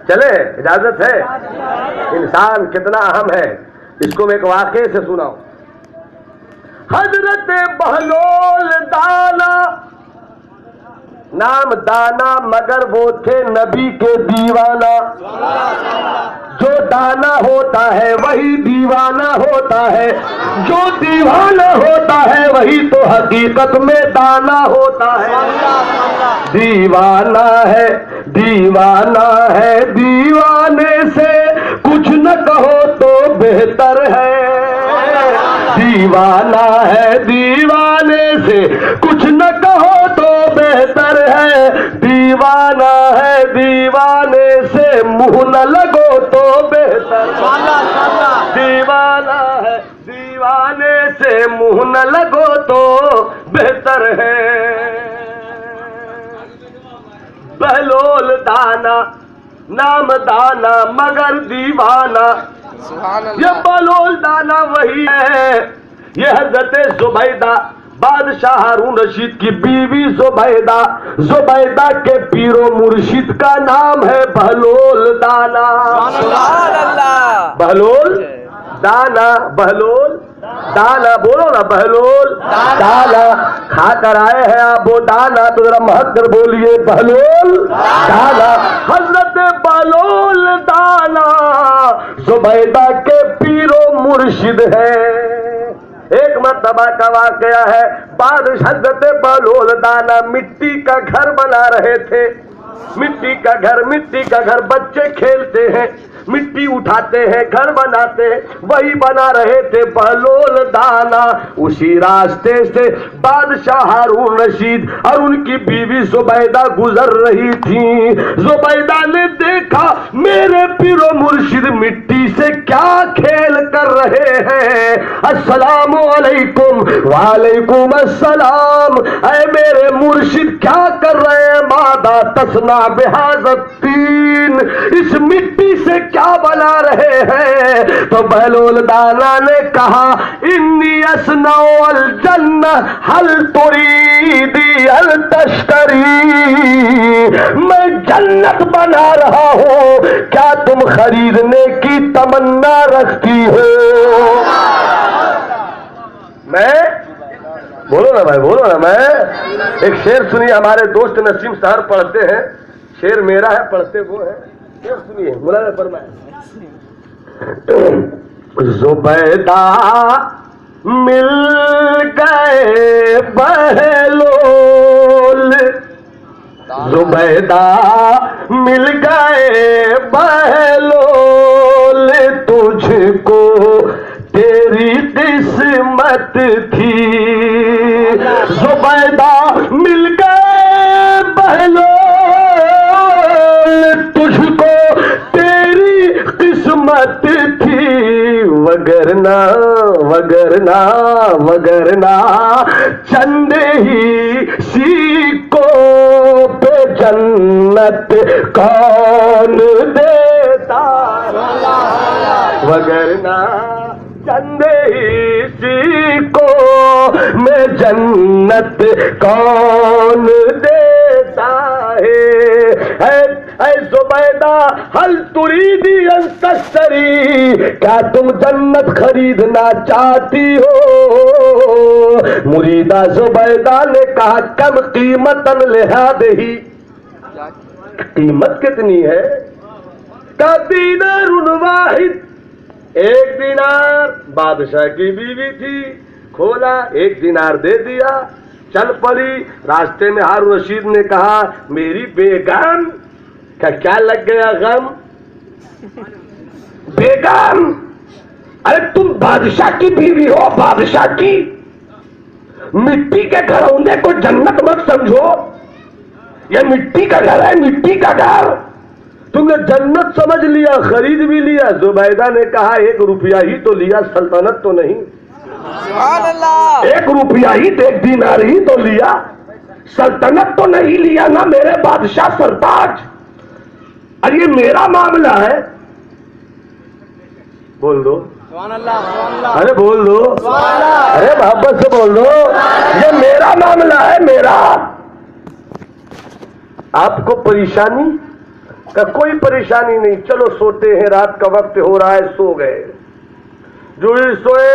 چلے اجازت ہے؟ انسان کتنا اہم ہے اس کو میں ایک واقعے سے سناؤں. حضرت بہلول دانا، نام دانا مگر وہ تھے نبی کے دیوانہ. جو دانا ہوتا ہے وہی دیوانہ ہوتا ہے، جو دیوانہ ہوتا ہے وہی تو حقیقت میں دانا ہوتا ہے. دیوانہ ہے دیوانہ ہے دیوانے سے کچھ نہ کہو تو بہتر ہے. دیوانہ ہے دیوانے سے کچھ نہ کہو تو بہتر ہے. دیوانہ ہے دیوانے سے منہ نہ لگو تو بہتر. دیوانہ ہے دیوانے سے منہ نہ لگو تو بہتر ہے. بہلول دانا، نام دانا مگر دیوانہ. یہ بہلول دانا وہی ہے، یہ حضرت زبیدہ بادشاہ ہارون رشید کی بیوی زبیدہ. زبیدہ کے پیر و مرشد کا نام ہے بہلول دانا. بہلول دانا، بہلول دانا، بولو نا بہلول دانا. کھا کر آئے ہیں آپ وہ دانا تو ذرا مہک کر بولیے بہلول دانا. حضرت بہلول دانا زبیدہ کے پیر و مرشد ہے. ایک مرتبہ کا واقعہ ہے، بادشاہ حضرت بہلول دانا مٹی کا گھر بنا رہے تھے. مٹی کا گھر بچے کھیلتے ہیں، مٹی اٹھاتے ہیں گھر بناتے ہیں، وہی بنا رہے تھے بہلول دانا. اسی راستے سے بادشاہ ہارون رشید اور ان کی بیوی زبیدہ گزر رہی تھیں. زبیدہ نے دیکھا میرے پیر و مرشد مٹی سے کیا کھیل کر رہے ہیں. السلام علیکم. وعلیکم السلام. اے میرے مرشد کیا کر رہے ہیں؟ ماذا تصنع بہذا الطین، اس مٹی سے کیا بنا رہے ہیں؟ تو بہلول دانا نے کہا انی اصنع الجنہ هل تریدی ان تشتری، میں جنت بنا رہا ہوں، کیا تم خریدنے کی تمنا رکھتی ہو؟ میں بولو نا بھائی، بولو نا. میں ایک شعر سنیے، ہمارے دوست نسیم سہر پڑھتے ہیں. شعر میرا ہے، پڑھتے وہ ہے. شعر سنیے، مولانا فرمائے. زبیدہ مل گئے بہلول، زبیدہ مل گئے بہلول، تجھ کو تیری قسمت تھی. زبیدہ مل گئے بہلول، تجھ کو تیری قسمت تھی، وگرنہ وگرنہ وگرنہ چند ہی سیکوں پہ جنت کون دیتا، وگرنہ چند ہی سیکوں میں جنت کون دیتا ہے. اے زبیدہ هل تریدی ان تشتری، کیا تم جنت خریدنا چاہتی ہو؟ مریدہ زبیدہ نے کہا کم قیمتاً لہذہ، قیمت کتنی ہے؟ کا دینار واحد، ایک دینار. بادشاہ کی بیوی تھی، کھولا، ایک دینار دے دیا، چل پڑی. راستے میں ہارون رشید نے کہا میری بیگم کا کیا لگ گیا غم؟ بیگم، ارے تم بادشاہ کی بیوی ہو، بادشاہ کی، مٹی کے گھروندے کو جنت مت سمجھو. یہ مٹی کا گھر ہے، مٹی کا گھر. تم نے جنت سمجھ لیا، خرید بھی لیا. زبیدہ نے کہا 1 روپیہ ہی تو لیا، سلطنت تو نہیں. سبحان اللہ. 1 روپیہ ہی تو، 1 دینار ہی تو لیا، سلطنت تو نہیں لیا نا میرے بادشاہ سرتاج. اور یہ میرا معاملہ ہے. بول دو سبحان اللہ. سبحان اللہ. ارے بول دو، سبحان اللہ. ارے محبت سے بول دو. یہ میرا معاملہ ہے، میرا. آپ کو پریشانی کہ کوئی پریشانی نہیں، چلو سوتے ہیں، رات کا وقت ہو رہا ہے، سو گئے، جوئی سوئے،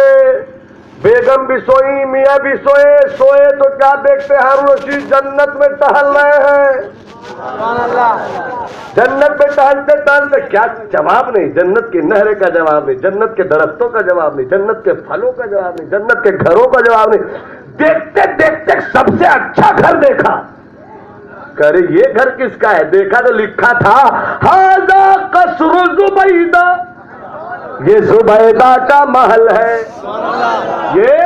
بیگم بھی سوئی، میاں بھی سوئے، سوئے تو کیا دیکھتے ہیں ہارون رشید جنت میں ٹہل رہے ہیں، جنت میں ٹہلتے ٹہلتے، کیا جواب نہیں، جنت کی نہر کا جواب نہیں، جنت کے درختوں کا جواب نہیں، جنت کے پھلوں کا جواب نہیں، جنت کے گھروں کا جواب نہیں، دیکھتے دیکھتے سب سے اچھا گھر دیکھا، کرے یہ گھر کس کا ہے، دیکھا تو لکھا تھا ھذا قصر زبیدہ، یہ زبیدہ کا محل ہے، یہ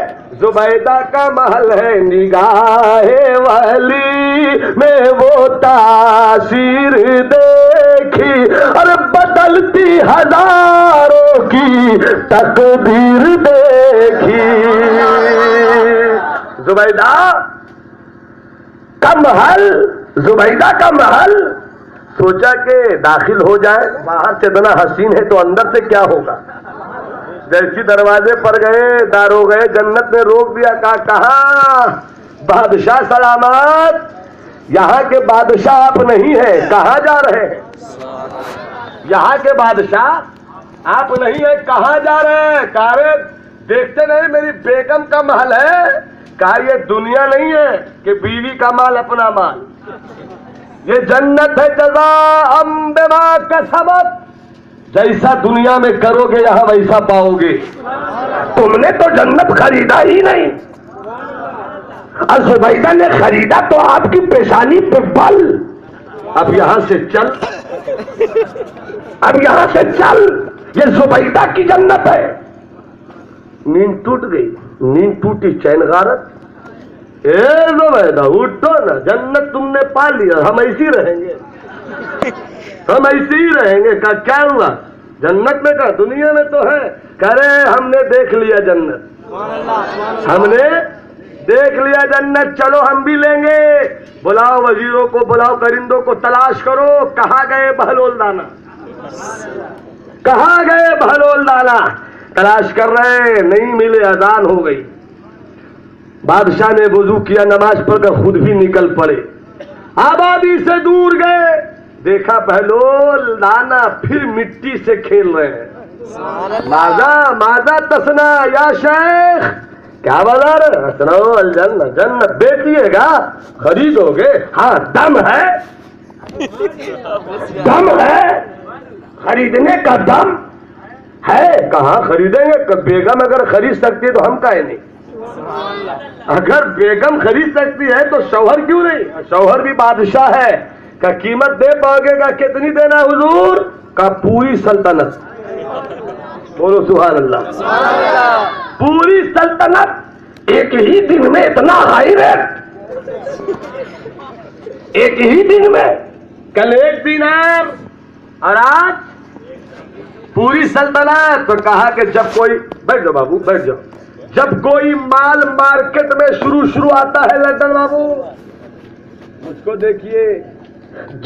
زبیدہ کا محل ہے، نگاہ ولی میں وہ تاثیر دیکھی اور بدلتی ہزاروں کی تقدیر دیکھی، زبیدہ کا محل، زبیدہ کا محل، سوچا کہ داخل ہو جائے، باہر سے اتنا حسین ہے تو اندر سے کیا ہوگا، جیسی دروازے پر گئے، داروغے جنت نے روک دیا، کہاں بادشاہ سلامت، یہاں کے بادشاہ آپ نہیں ہیں، کہاں جا رہے ہیں، یہاں کے بادشاہ آپ نہیں ہیں، کہاں جا رہے ہیں، کہا دیکھتے نہیں میری بیگم کا محل ہے، کہا یہ دنیا نہیں ہے کہ بیوی کا مال اپنا مال، یہ جنت ہے، جزاء بما کسبت، جیسا دنیا میں کرو گے یہاں ویسا پاؤ گے، تم نے تو جنت خریدا ہی نہیں، اور زبیدہ نے خریدا تو آپ کی پیشانی پہ بل، اب یہاں سے چل، اب یہاں سے چل، یہ زبیدہ کی جنت ہے، نیند ٹوٹ گئی، نیند ٹوٹی چین غارت، اے زبیدہ اٹھو نا، جنت تم نے پا لیا، ہم ایسی رہیں گے، ہم ایسے ہی رہیں گے، کہا کیا ہوا، جنت میں کہا دنیا میں تو ہے، کہہ رہے ہم نے دیکھ لیا جنت، ہم نے دیکھ لیا جنت، چلو ہم بھی لیں گے، بلاؤ وزیروں کو، بلاؤ کرندوں کو، تلاش کرو، کہاں گئے بہلول دانا، کہاں گئے بہلول دانا، تلاش کر رہے، نہیں ملے، اذان ہو گئی، بادشاہ نے وضو کیا، نماز پڑھ کر خود بھی نکل پڑے، آبادی سے دور گئے، دیکھا بہلول دانا پھر مٹی سے کھیل رہے ہیں، ماذا تسنا یا شیخ، کیا بازار سنو، الجنہ جنت بیچیے گا، خریدو گے، ہاں دم ہے، دم ہے، خریدنے کا دم ہے، کہاں خریدیں گے، بیگم اگر خرید سکتی ہے تو ہم کائے نہیں، اگر بیگم خرید سکتی ہے تو شوہر کیوں نہیں، شوہر بھی بادشاہ ہے، کا قیمت دے پاؤ گے، کا کتنی دینا حضور، کا پوری سلطنت، بولو سبحان اللہ، پوری سلطنت، ایک ہی دن میں اتنا ہائی ریٹ، ایک ہی دن میں، کل ایک دینار اور آج پوری سلطنت، تو کہا کہ جب کوئی، بیٹھ جاؤ بابو بیٹھ جاؤ، جب کوئی مال مارکیٹ میں شروع آتا ہے، لنڈن بابو مجھ کو دیکھیے،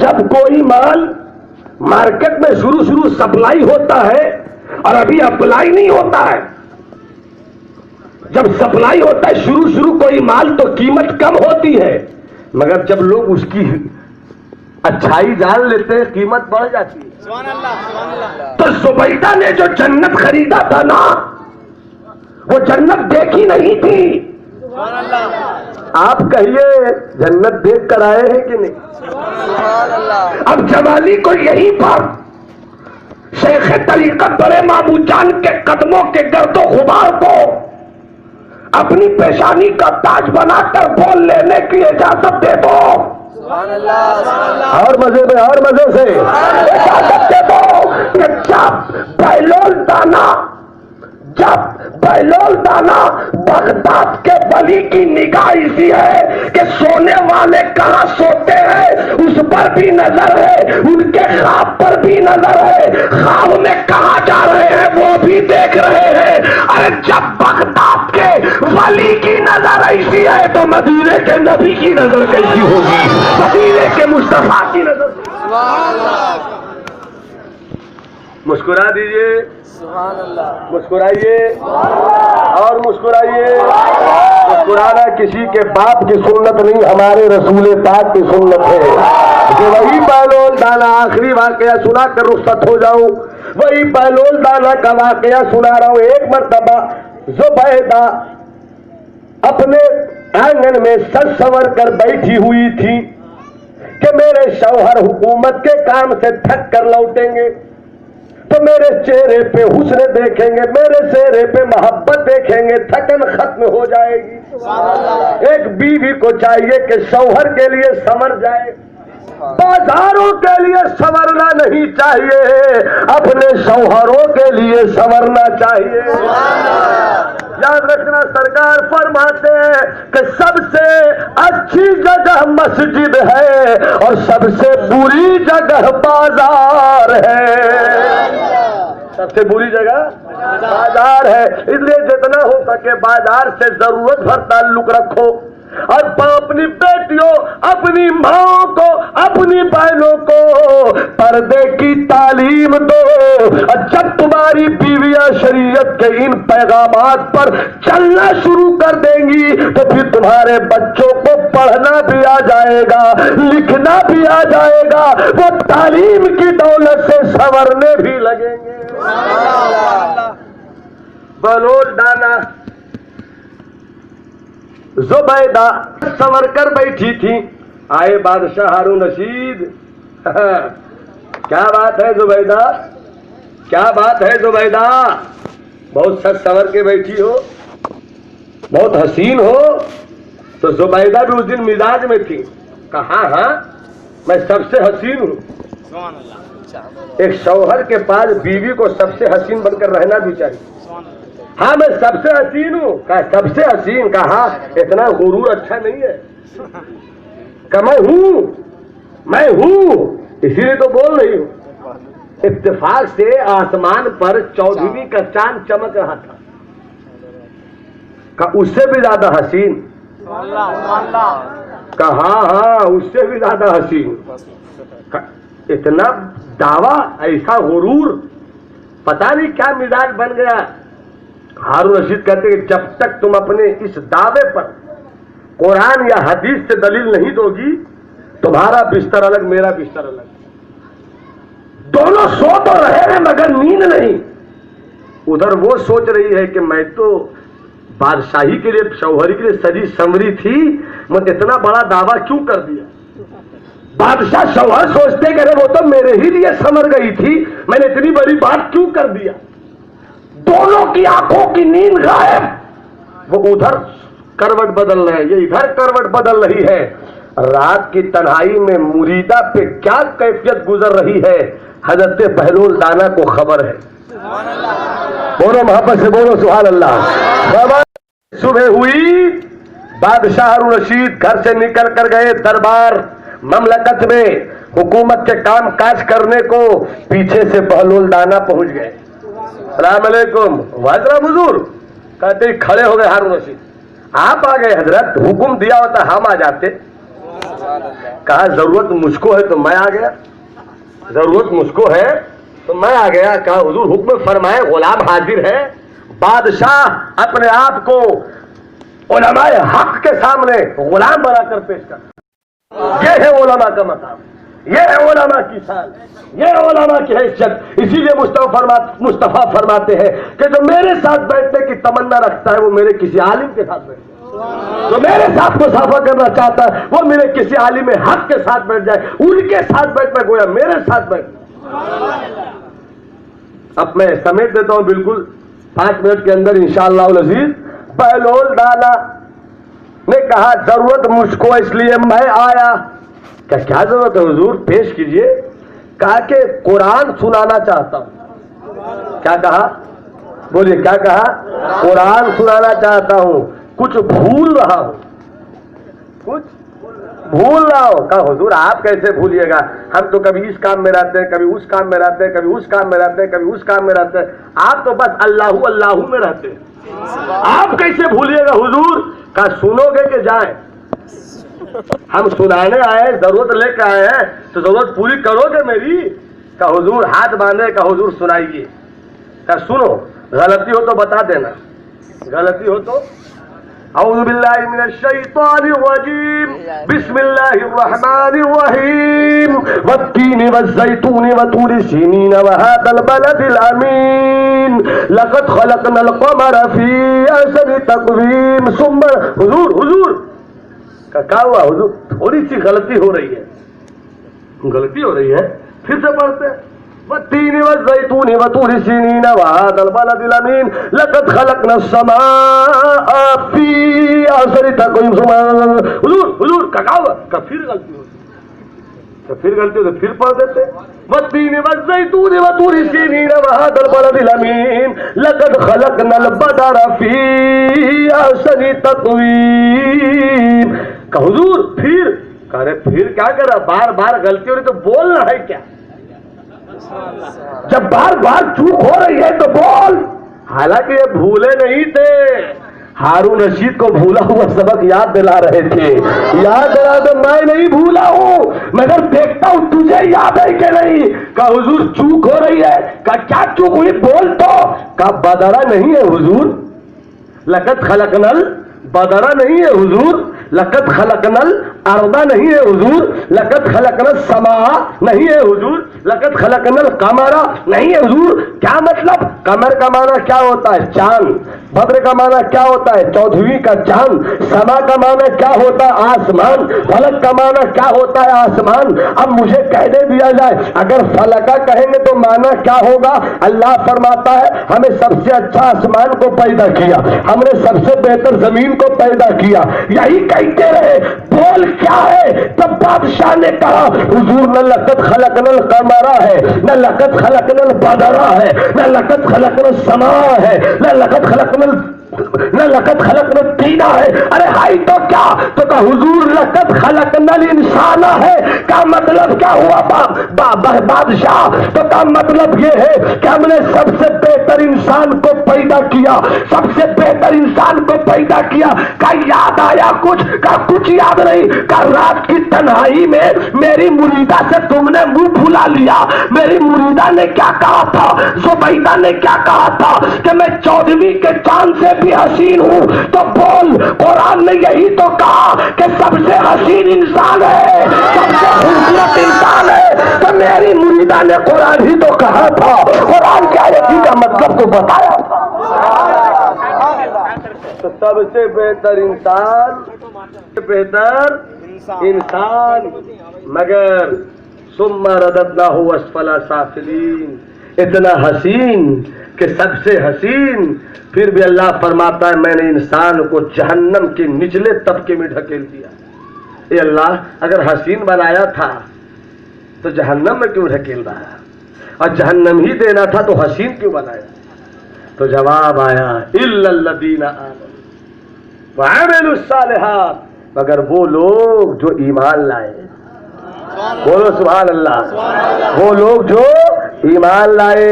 جب کوئی مال مارکیٹ میں شروع سپلائی ہوتا ہے اور ابھی اپلائی نہیں ہوتا ہے، جب سپلائی ہوتا ہے شروع کوئی مال تو قیمت کم ہوتی ہے، مگر جب لوگ اس کی اچھائی جان لیتے ہیں قیمت بڑھ جاتی ہے، سبحان اللہ، سبحان اللہ، تو زبیدہ نے جو جنت خریدا تھا نا، وہ جنت دیکھی نہیں تھی، سبحان اللہ، آپ کہیے جنت دیکھ کر آئے ہیں کہ نہیں، سبحان اللہ، اب جمالی کو یہی پر شیخ طریقت بڑے معبود جان کے قدموں کے گرد و غبار کو اپنی پیشانی کا تاج بنا کر بول لینے کی اجازت دے دو، سبحان اللہ، سبحان اللہ، اور مزے میں اور مزے سے اجازت دے دو کہ جب بہلول دانا بغداد کے ولی کی نگاہ اسی ہے کہ سونے والے کہاں سوتے ہیں اس پر بھی نظر ہے، ان کے خواب پر بھی نظر ہے، خواب میں کہاں جا رہے ہیں وہ بھی دیکھ رہے ہیں، ارے جب بغداد کے ولی کی نظر ایسی ہے تو مدینے کے نبی کی نظر کیسی ہوگی، مدینے کے مصطفیٰ کی نظر، سبحان اللہ، مسکرا دیجئے، سبحان اللہ، مسکرائیے اور مسکرائیے، مسکرانا کسی کے باپ کی سنت نہیں، ہمارے رسول پاک کی سنت ہے، کہ وہی بہلول دانا آخری واقعہ سنا کر رخصت ہو جاؤں. وہی بہلول دانا کا واقعہ سنا رہا ہوں. ایک مرتبہ زبیدہ اپنے آنگن میں سج سنور کر بیٹھی ہوئی تھی کہ میرے شوہر حکومت کے کام سے تھک کر لوٹیں گے تو میرے چہرے پہ حسن دیکھیں گے, میرے چہرے پہ محبت دیکھیں گے, تھکن ختم ہو جائے گی. ایک بیوی کو چاہیے کہ شوہر کے لیے سنور جائے, بازاروں کے لیے سنورنا نہیں چاہیے, اپنے شوہروں کے لیے سنورنا چاہیے. یاد رکھنا, سرکار فرماتے ہیں کہ سب سے اچھی جگہ مسجد ہے اور سب سے بری جگہ بازار ہے. سب سے بری جگہ بازار ہے. اس لیے جتنا ہو سکے بازار سے ضرورت بھر تعلق رکھو اور اپنی بیٹیوں, اپنی ماں کو, اپنی بہنوں کو پردے کی تعلیم دو. اور جب تمہاری بیویاں شریعت کے ان پیغامات پر چلنا شروع کر دیں گی تو پھر تمہارے بچوں کو پڑھنا بھی آ جائے گا, لکھنا بھی آ جائے گا, وہ تعلیم کی دولت سے سنورنے بھی لگیں گے. بہلول دانا زبیدہ سنور کر بیٹھی تھی. آئے بادشاہ ہارون رشید. کیا بات ہے زبیدہ, کیا بات ہے زبیدہ, بہت سچ سنور کے بیٹھی ہو, بہت حسین ہو. تو زبیدہ بھی اس دن مزاج میں تھی. کہا ہاں میں سب سے حسین ہوں. ایک شوہر کے پاس بیوی کو سب سے حسین بن کر رہنا بھی چاہیے. ہاں میں سب سے حسین ہوں. کہا سب سے حسین, کہا اتنا غرور اچھا نہیں ہے. کہ میں ہوں اسی لیے تو بول رہی ہوں. اتفاق سے آسمان پر 14ویں کا چاند چمک رہا تھا. کہ اس سے بھی زیادہ حسین. کہا ہاں اس سے بھی زیادہ حسین. اتنا دعویٰ, ایسا غرور, پتہ نہیں کیا مزاج بن گیا. ہارون رشید کہتے کہ جب تک تم اپنے اس دعوے پر قرآن یا حدیث سے دلیل نہیں دو گی, تمہارا بستر الگ میرا بستر الگ, دونوں سو تو رہے ہیں مگر نیند نہیں. ادھر وہ سوچ رہی ہے کہ میں تو بادشاہی کے لیے, شوہری کے لیے سجی سنوری تھی, میں اتنا بڑا دعویٰ کیوں کر دیا. بادشاہ شوہر سوچتے کہ وہ تو میرے ہی لیے سنور گئی تھی, میں نے اتنی بڑی بات کیوں کر دیا. دونوں کی آنکھوں کی نیند غائب. وہ ادھر کروٹ بدل رہے ہیں, یہ ادھر کروٹ بدل رہی ہے. رات کی تنہائی میں مریدہ پہ کیا کیفیت گزر رہی ہے حضرت بہلول دانا کو خبر ہے. بولو محبت سے بولو سبحان اللہ. صبح ہوئی, بادشاہ ہارون رشید گھر سے نکل کر گئے دربار مملکت میں حکومت کے کام کاج کرنے کو. پیچھے سے بہلول دانا پہنچ گئے. السلام علیکم. حضرت حضور کہتے کھڑے ہو گئے ہارون رشید. آپ آ گئے حضرت, حکم دیا ہوتا ہم آ جاتے. کہا ضرورت مجھ کو ہے تو میں آ گیا, ضرورت مجھ کو ہے تو میں آ گیا. کہا حضور حکم فرمائے, غلام حاضر ہے. بادشاہ اپنے آپ کو علماء حق کے سامنے غلام بنا کر پیش کر. یہ ہے علماء کا مقام, یہ ہے علماء کی شان, یہ ہے علماء کی حیثیت. اسی لیے مصطفیٰ فرماتے ہیں کہ جو میرے ساتھ بیٹھنے کی تمنا رکھتا ہے وہ میرے کسی عالم کے ساتھ بیٹھ جائے, جو میرے ساتھ مسافہ کرنا چاہتا ہے وہ میرے کسی عالم حق کے ساتھ بیٹھ جائے. ان کے ساتھ بیٹھنا گویا میرے ساتھ بیٹھ. اب میں سمیٹ دیتا ہوں بالکل 5 منٹ کے اندر انشاءاللہ العزیز. بہلول دانا نے کہا ضرورت مجھ کو اس لیے میں آیا. کیا ضرورت ہے حضور, پیش کیجئے. کہا کہ قرآن سنانا چاہتا ہوں. کیا کہا, بولیے کیا کہا, قرآن سنانا چاہتا ہوں, کچھ بھول رہا ہوں, کچھ بھول رہا ہوں. کہا حضور آپ کیسے بھولیے گا, ہم تو کبھی اس کام میں رہتے ہیں, کبھی اس کام میں رہتے ہیں, کبھی اس کام میں رہتے ہیں, کبھی اس کام میں رہتے ہیں. آپ تو بس اللہ اللہ میں رہتے ہیں, آپ کیسے بھولیے گا حضور. کہا سنو گے کہ جائیں, ہم سنانے آئے, ضرورت لے کے آئے ہیں تو ضرورت پوری کرو گے میری. کہا حضور ہاتھ باندھے. کہا حضور سنائیے. کہا سنو, غلطی ہو تو بتا دینا, غلطی ہو تو اعوذ باللہ من الشیطان الرجیم بسم اللہ الرحمن الرحیم والتین والزیتون وطور سینین وهذا البلد الامین لقد خلقنا القمر فی احسن تقویم ثم حضور کیا ہوا حضور؟ تھوڑی سی غلطی ہو رہی ہے پھر سے پڑھتے ہیں والتین والزیتون وطور سینین وهذا البلد الامین لقد خلقنا السماء فی احسن تقویم حضور کیا ہوا؟ پھر غلطی ہوتی تو پھر پڑھ دیتے والتین والزیتون وطور سینین وهذا البلد الامین لقد خلقنا البشر فی احسن تقویم کہ حضور پھر کیا کرا؟ بار بار غلطی ہو رہی تو بولنا ہے کیا؟ جب بار بار چوک ہو رہی ہے تو بول. حالانکہ یہ بھولے نہیں تھے، ہارون رشید کو بھولا ہوا سبق یاد دلا رہے تھے. یاد دلا تو میں نہیں بھولا ہوں، مگر دیکھتا ہوں تجھے یاد ہے کہ نہیں. کہ حضور چوک ہو رہی ہے. کہ کیا چوک ہوئی؟ بول تو. کہ بدرا نہیں ہے حضور، لقد خلقنا بدرا نہیں ہے حضور، لقد خلقنا الارض نہیں ہے حضور، لقد خلقنا السماء نہیں ہے حضور، لقد خلقنا القمر نہیں ہے حضور. کیا مطلب؟ قمر کا معنی کیا ہوتا ہے؟ چاند. بدر کا معنی کیا ہوتا ہے؟ 14ویں کا چاند. سما کا معنی کیا ہوتا ہے؟ آسمان. فلک کا معنی کیا ہوتا ہے؟ آسمان. اب مجھے کہنے دیا جائے اگر فلکا کہیں گے تو معنی کیا ہوگا؟ اللہ فرماتا ہے ہمیں سب سے اچھا آسمان کو پیدا کیا، ہم نے سب سے بہتر زمین کو پیدا کیا. یہی کہتے رہے. بول کیا ہے؟ تب بادشاہ نے کہا حضور نہ لقد خلقنا القمر ہے، نہ لقد خلقنا البدر ہے، نہ لقد خلقنا السماء ہے، نہ لقد خلقنا الطین ہے. ارے ہائی تو کیا؟ تو کہ حضور لقد خلقنا الانسان ہے. کا مطلب کیا ہوا بادشاہ؟ تو کا مطلب یہ ہے کہ ہم نے سب سے بہتر انسان کو پیدا کیا، سب سے بہتر انسان کو پیدا کیا. کا یاد آیا کچھ؟ کا کچھ یاد نہیں. کا رات کی تنہائی میں میری مریدہ سے تم نے منہ پھلا لیا. میری مریدہ نے کیا کہا تھا؟ زبیدہ نے کیا کہا تھا کہ میں 14ویں کے چاند سے بھی حسین ہوں. تو بول، قرآن نے یہی تو کہا کہ سب سے حسین انسان ہے، سب سے خوبصورت انسان ہے. تو میری مریدہ نے قرآن ہی تو کہا تھا. قرآن کیا ہے کا مطلب تو بتایا تھا. تو سب سے بہتر انسان مگر ثم رددناہ اسفل سافلین، اتنا حسین کہ سب سے حسین. پھر بھی اللہ فرماتا ہے میں نے انسان کو جہنم کے نچلے طبقے میں ڈھکیل دیا. اے اللہ، اگر حسین بنایا تھا تو جہنم میں کیوں ڈھکیل رہا ہے؟ اور جہنم ہی دینا تھا تو حسین کیوں بنایا؟ تو جواب آیا الا الذین آمنوا وعملوا الصالحات، مگر وہ لوگ جو ایمان لائے. بولو سبحان اللہ. وہ لوگ جو ایمان لائے،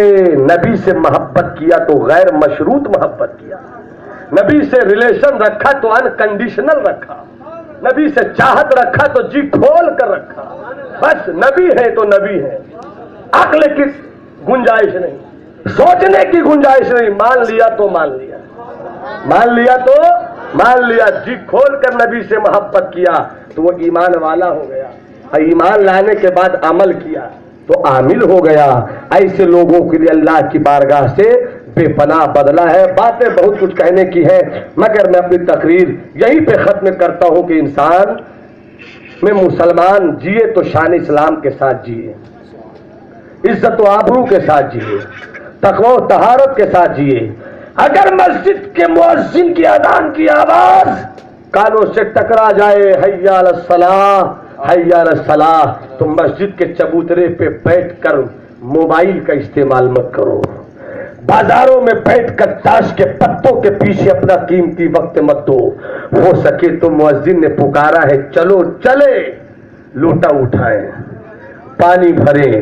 نبی سے محبت کیا تو غیر مشروط محبت کیا، نبی سے ریلیشن رکھا تو انکنڈیشنل رکھا، نبی سے چاہت رکھا تو جی کھول کر رکھا. بس نبی ہے تو نبی ہے، عقل کی گنجائش نہیں، سوچنے کی گنجائش نہیں. مان لیا تو مان لیا، مان لیا تو مان لیا. جی کھول کر نبی سے محبت کیا تو وہ ایمان والا ہو گیا. ایمان لانے کے بعد عمل کیا تو عامل ہو گیا. ایسے لوگوں کے لیے اللہ کی بارگاہ سے بے پناہ بدلہ ہے. باتیں بہت کچھ کہنے کی ہے مگر میں اپنی تقریر یہیں پہ ختم کرتا ہوں کہ انسان میں مسلمان جیے تو شان اسلام کے ساتھ جیے، عزت و آبرو کے ساتھ جیے، تقوی و طہارت کے ساتھ جیے. اگر مسجد کے مؤذن کی اذان کی آواز کانوں سے ٹکرا جائے حی علی الصلاۃ حی علی الصلاۃ، تو مسجد کے چبوترے پہ بیٹھ کر موبائل کا استعمال مت کرو. بازاروں میں بیٹھ کر تاش کے پتوں کے پیچھے اپنا قیمتی وقت مت دو. ہو سکے تو مؤذن نے پکارا ہے چلو چلے، لوٹا اٹھائیں، پانی بھریں،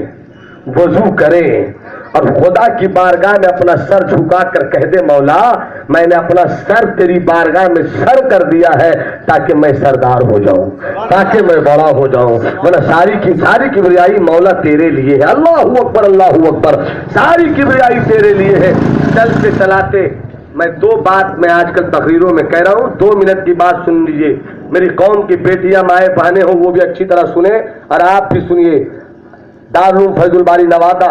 وضو کریں اور خدا کی بارگاہ میں اپنا سر جھکا کر کہہ دے مولا میں نے اپنا سر تیری بارگاہ میں سر کر دیا ہے تاکہ میں سردار ہو جاؤں، تاکہ میں بڑا ہو جاؤں. ورنہ ساری کبریائی مولا تیرے لیے ہے. اللہ اکبر اللہ اکبر. ساری کبریائی تیرے لیے ہے. چلتے چلاتے میں دو بات میں آج کل تقریروں میں کہہ رہا ہوں, 2 منٹ کی بات سن لیجیے. میری قوم کی بیٹیاں مائیں بہنیں ہوں وہ بھی اچھی طرح سنیں, اور آپ بھی سنیے. دارالعلوم فیض الباری نوادہ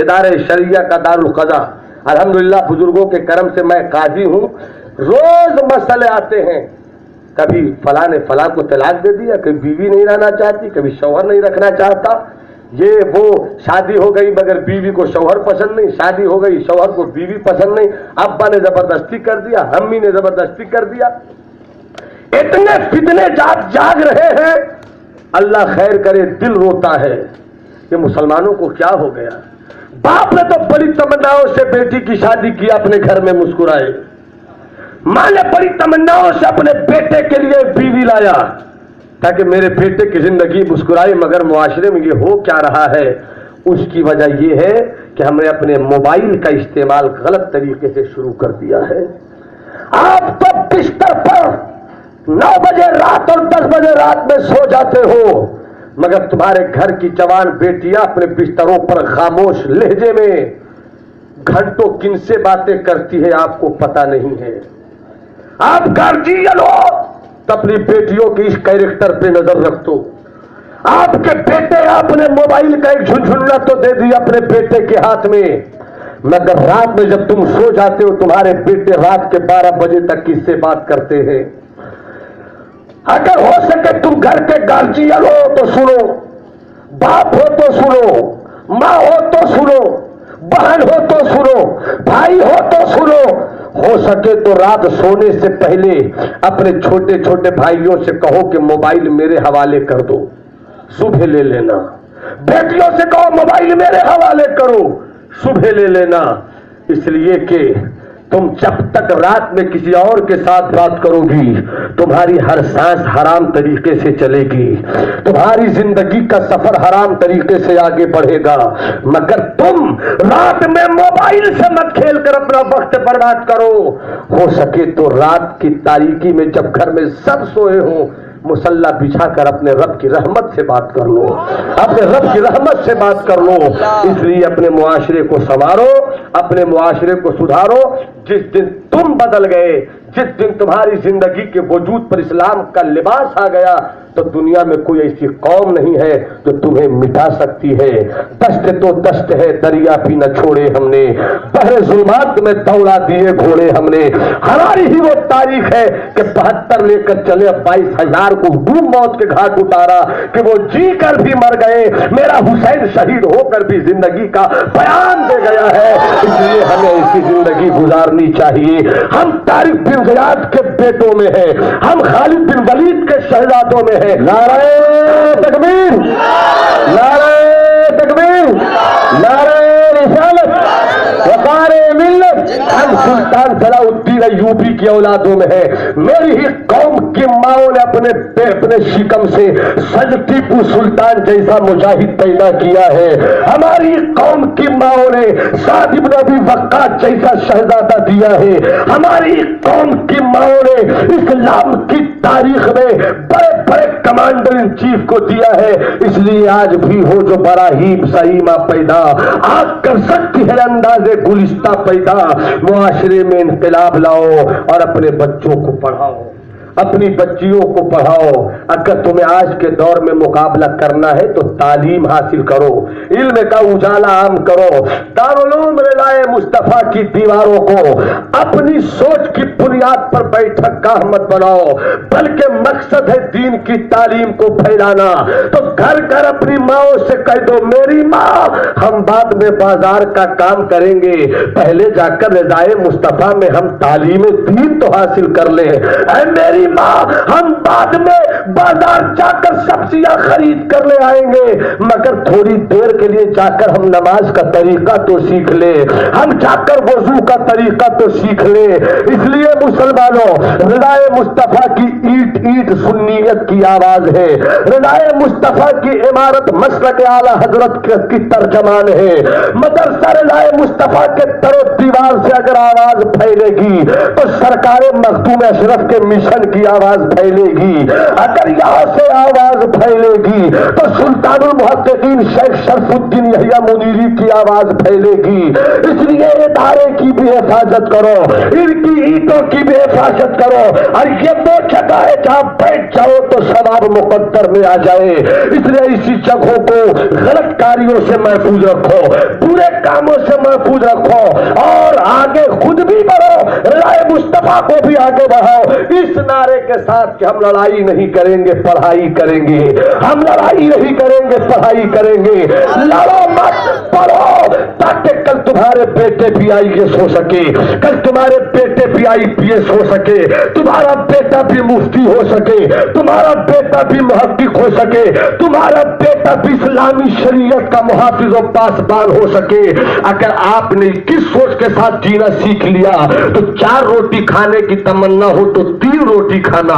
ادارے شریعہ کا دارالقضا, الحمدللہ بزرگوں کے کرم سے میں قاضی ہوں. روز مسئلے آتے ہیں, کبھی فلاں نے فلاں کو طلاق دے دیا, کبھی بیوی نہیں رہنا چاہتی, کبھی شوہر نہیں رکھنا چاہتا, یہ وہ شادی ہو گئی مگر بیوی کو شوہر پسند نہیں, شادی ہو گئی شوہر کو بیوی پسند نہیں, ابا نے زبردستی کر دیا, امی نے زبردستی کر دیا. اتنے فتنے جاگ رہے ہیں, اللہ خیر کرے, دل روتا ہے کہ مسلمانوں کو کیا ہو گیا. باپ نے تو بڑی تمناؤں سے بیٹی کی شادی کی, اپنے گھر میں مسکرائے. ماں نے بڑی تمناؤں سے اپنے بیٹے کے لیے بیوی لایا تاکہ میرے بیٹے کی زندگی مسکرائے, مگر معاشرے میں یہ ہو کیا رہا ہے؟ اس کی وجہ یہ ہے کہ ہم نے اپنے موبائل کا استعمال غلط طریقے سے شروع کر دیا ہے. آپ تو بستر پر 9 بجے رات اور 10 بجے رات میں سو جاتے ہو, مگر تمہارے گھر کی جوان بیٹیاں اپنے بستروں پر خاموش لہجے میں گھنٹوں کن سے باتیں کرتی ہے آپ کو پتا نہیں ہے. آپ گارجین ہو تو اپنی بیٹیوں کی اس کیریکٹر پہ نظر رکھ دو. آپ کے بیٹے, آپ نے موبائل کا ایک جھنجھنا تو دے دیا اپنے بیٹے کے ہاتھ میں, مگر رات میں جب تم سو جاتے ہو تمہارے بیٹے رات کے 12 بجے تک کس سے بات کرتے ہیں. اگر ہو سکے تم گھر کے گارجین ہو تو سنو, باپ ہو تو سنو, ماں ہو تو سنو, بہن ہو تو سنو, بھائی ہو تو سنو. ہو سکے تو رات سونے سے پہلے اپنے چھوٹے چھوٹے بھائیوں سے کہو کہ موبائل میرے حوالے کر دو, صبح لے لینا. بیٹیوں سے کہو موبائل میرے حوالے کرو, صبح لے لینا. اس لیے کہ تم جب تک رات میں کسی اور کے ساتھ بات کرو گی تمہاری ہر سانس حرام طریقے سے چلے گی, تمہاری زندگی کا سفر حرام طریقے سے آگے بڑھے گا. مگر تم رات میں موبائل سے مت کھیل کر اپنا وقت برباد کرو. ہو سکے تو رات کی تاریکی میں جب گھر میں سب سوئے ہوں مصلی بچھا کر اپنے رب کی رحمت سے بات کر لو, اپنے رب کی رحمت سے بات کر لو. اس لیے اپنے معاشرے کو سنوارو, اپنے معاشرے کو سدھارو. جس دن تم بدل گئے, جس دن تمہاری زندگی کے وجود پر اسلام کا لباس آ گیا, تو دنیا میں کوئی ایسی قوم نہیں ہے جو تمہیں مٹا سکتی ہے. دشت تو دشت ہے, دریا بھی نہ چھوڑے ہم نے, بحر ظلمات میں دوڑا دیے گھوڑے ہم نے. ہماری ہی وہ تاریخ ہے کہ 72 لے کر چلے, 22,000 کو ڈوب موت کے گھاٹ اتارا کہ وہ جی کر بھی مر گئے. میرا حسین شہید ہو کر بھی زندگی کا بیان دے گیا ہے. اس لیے ہمیں ایسی زندگی گزارنی چاہیے. ہم طارق بن زیاد کے بیٹوں میں ہیں, ہم خالد بن ولید کے شہزادوں میں ہیں. نعرہ تکبیر, نعرہ تکبیر, نعرہ رسالت, وقار ملت. ہم سلطان صلاح الدین ایوبی کی اولادوں میں ہیں. میری ہی قوم کی ماؤں نے اپنے شکم سے سید ٹیپو سلطان جیسا مجاہد پیدا کیا ہے. ہماری قوم کی ماؤں نے سعد بن ابی وقاص جیسا شہزادہ دیا ہے. ہماری قوم کی ماؤں نے اسلام کی تاریخ میں بڑے بڑے کمانڈر ان چیف کو دیا ہے. اس لیے آج بھی ہو جو براہیم سعیمہ پیدا, آگ کر سکتی ہے انداز گلستہ پیدا. معاشرے میں انقلاب لاؤ اور اپنے بچوں کو پڑھاؤ, اپنی بچیوں کو پڑھاؤ. اگر تمہیں آج کے دور میں مقابلہ کرنا ہے تو تعلیم حاصل کرو, علم کا اجالا عام کرو. دارالعلوم رضائے مصطفیٰ کی دیواروں کو اپنی سوچ کی بنیاد پر بیٹھک گاہ مت بناؤ, بلکہ مقصد ہے دین کی تعلیم کو پھیلانا. تو گھر گھر اپنی ماں سے کہہ دو, میری ماں ہم بعد میں بازار کا کام کریں گے, پہلے جا کر رضائے مصطفیٰ میں ہم تعلیم دین تو حاصل کر لیں. اے میری ماں, ہم بعد میں بازار جا کر سبزیاں خرید کر لے آئیں گے, مگر تھوڑی دیر کے لیے جا کر ہم نماز کا طریقہ تو سیکھ لیں, ہم جا کر وضو کا طریقہ تو سیکھ لیں. اس لیے مسلمانوں, رضائے مصطفیٰ کی اینٹ اینٹ سنیت کی آواز ہے, رضائے مصطفیٰ کی عمارت مسلک اعلی حضرت کی ترجمان ہے. مدرسہ رضائے مصطفیٰ کے در و دیوار سے اگر آواز پھیلے گی تو سرکار مخدوم اشرف کے مشن کی آواز پھیلے گی، اگر یہاں سے آواز پھیلے گی تو سلطان المحققین شیخ شرف الدین یحییٰ منیری کی آواز پھیلے گی۔ اس لیے ادارے کی بھی حفاظت کرو، ان کی اینٹوں کی بھی حفاظت کرو، اور یہ وہ جگہ ہے جہاں بیٹھ جاؤ تو ثواب مقدر میں آ جائے۔ اس لیے اسی جگہوں کو غلط کاریوں سے محفوظ رکھو، برے کاموں سے محفوظ رکھو، اور آگے خود بھی بڑھو، رائے مصطفیٰ کو بھی آگے بڑھاؤ اس نعرے کے ساتھ کہ ہم لڑائی نہیں کریں گے، پڑھائی کریں گے۔ ہم لڑائی نہیں کریں گے، پڑھائی کریں گے۔ لڑو مت، پڑھو، تاکہ کل تمہارے بیٹے بھی IAS ہو سکے، کل تمہارے بیٹے بھی IPS ہو سکے، تمہارا بیٹا بھی مفتی ہو سکے، تمہارا بیٹا بھی محقق ہو سکے، تمہارا بیٹا بھی اسلامی شریعت کا محافظ و پاسبان ہو سکے۔ اگر آپ نے کس سوچ کے ساتھ جینا سیکھ لیا تو 4 روٹی کھانے کی تمنا ہو تو 3 روٹی کھانا،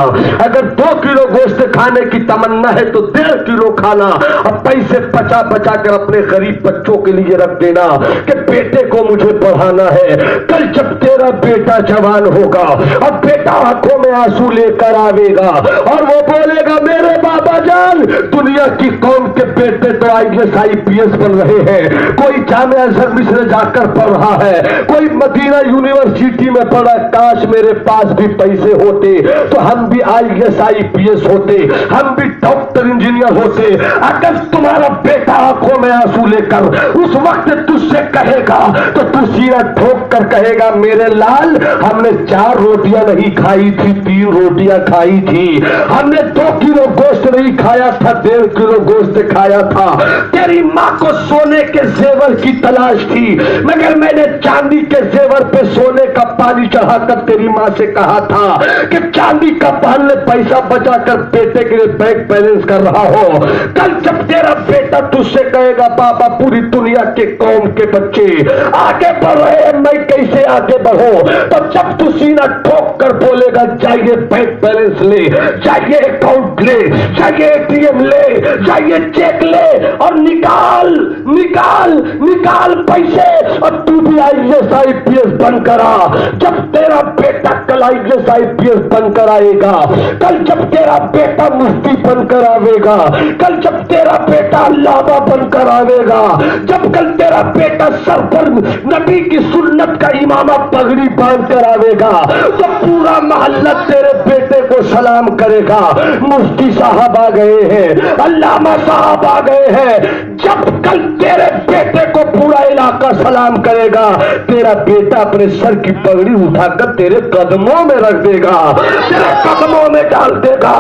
اگر 2 کلو گوشت کھانے کی تمنا ہے تو 1.5 کلو کھانا، اب پیسے بچا بچا کر اپنے غریب بچوں کے لیے رکھ دینا کہ بیٹے کو مجھے پڑھانا ہے۔ کل جب تیرا بیٹا جوان ہوگا، اب بیٹا آنکھوں میں آنسو لے کر آئے گا اور وہ بولے گا میرے بابا جان، دنیا کی قوم کے بیٹے تو IAS IPS بن رہے ہیں، کوئی جامعہ ازہر مصر جا کر پڑھ رہا ہے، کوئی مدینہ یونیورسٹی میں پڑھا، کاش میرے پاس بھی پیسے ہوتے تو ہم بھی IAS IPS ہوتے، ہم بھی ڈاکٹر انجینئر ہوتے۔ اگر تمہارا بیٹا آنکھوں میں آنسو لے کر اس وقت تجھ سے کہے گا تو تو سینہ ٹھوک کر کہے گا میرے لال، ہم نے 4 روٹیاں نہیں کھائی تھی، 3 روٹیاں کھائی تھی، ہم نے 2 کلو گوشت نہیں کھایا تھا، 1.5 کلو گوشت کھایا تھا۔ تیری ماں کو سونے کے زیور کی تلاش تھی، مگر میں نے چاندی کے زیور پہ سونے کا پانی چڑھا کر تیری ماں سے کہا تھا کہ چاندی کا پہلے پیسہ بچا کر بیٹے کے لیے بینک بیلنس کر رہا ہو۔ کل جب تیرا بیٹا تجھ سے کہے گا بابا پوری دنیا کے قوم کے بچے آگے بڑھ رہے ہیں، میں کیسے آگے بڑھوں، تو جب تو سینہ ٹھوک کر بولے گا چاہیے بینک بیلنس لے، چاہیے اکاؤنٹ لے، چاہیے ATM لے، چاہیے چیک لے اور نکال نکال نکال پیسے، اور تو بھی IAS IPS بن کر آ۔ جب تیرا بیٹا کل IAS IPS بن کر آئے گا، کل جب تیرا بیٹا مفتی بن کر آئے گا، کل جب تیرا بیٹا علامہ بن کر آئے گا، جب کل تیرا بیٹا سر پر نبی کی سنت کا امامہ پگڑی باندھ کر آئے گا تو پورا محلہ تیرے بیٹے کو سلام کرے گا، مفتی صاحب آ گئے ہیں، علامہ صاحب آ گئے ہیں۔ جب کل تیرے بیٹے کو پورا علاقہ سلام کرے گا، تیرا بیٹا اپنے سر کی پگڑی اٹھا کر تیرے قدموں میں رکھ دے گا، تیرے قدموں میں ڈال دے گا۔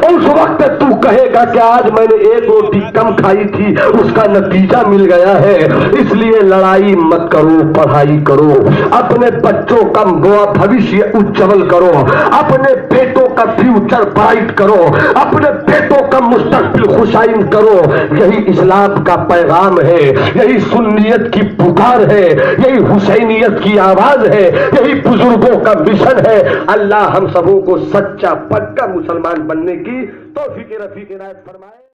اس وقت تو کہے گا کہ آج میں نے 1 روٹی کم کھائی تھی، اس کا نتیجہ مل گیا ہے۔ اس لیے لڑائی مت کرو، پڑھائی کرو، اپنے بچوں کا بھوشیہ اجول کرو، اپنے بیٹوں کا فیوچر برائٹ کرو، اپنے بیٹوں کا مستقبل خوشائن کرو۔ یہی اسلام کا پیغام ہے، یہی سنیت کی پکار ہے، یہی حسینیت کی آواز ہے، یہی بزرگوں کا مشن ہے۔ اللہ ہم سبوں کو سچا پکا مسلمان بننے کی توفیق رفیق عنایت فرمائے۔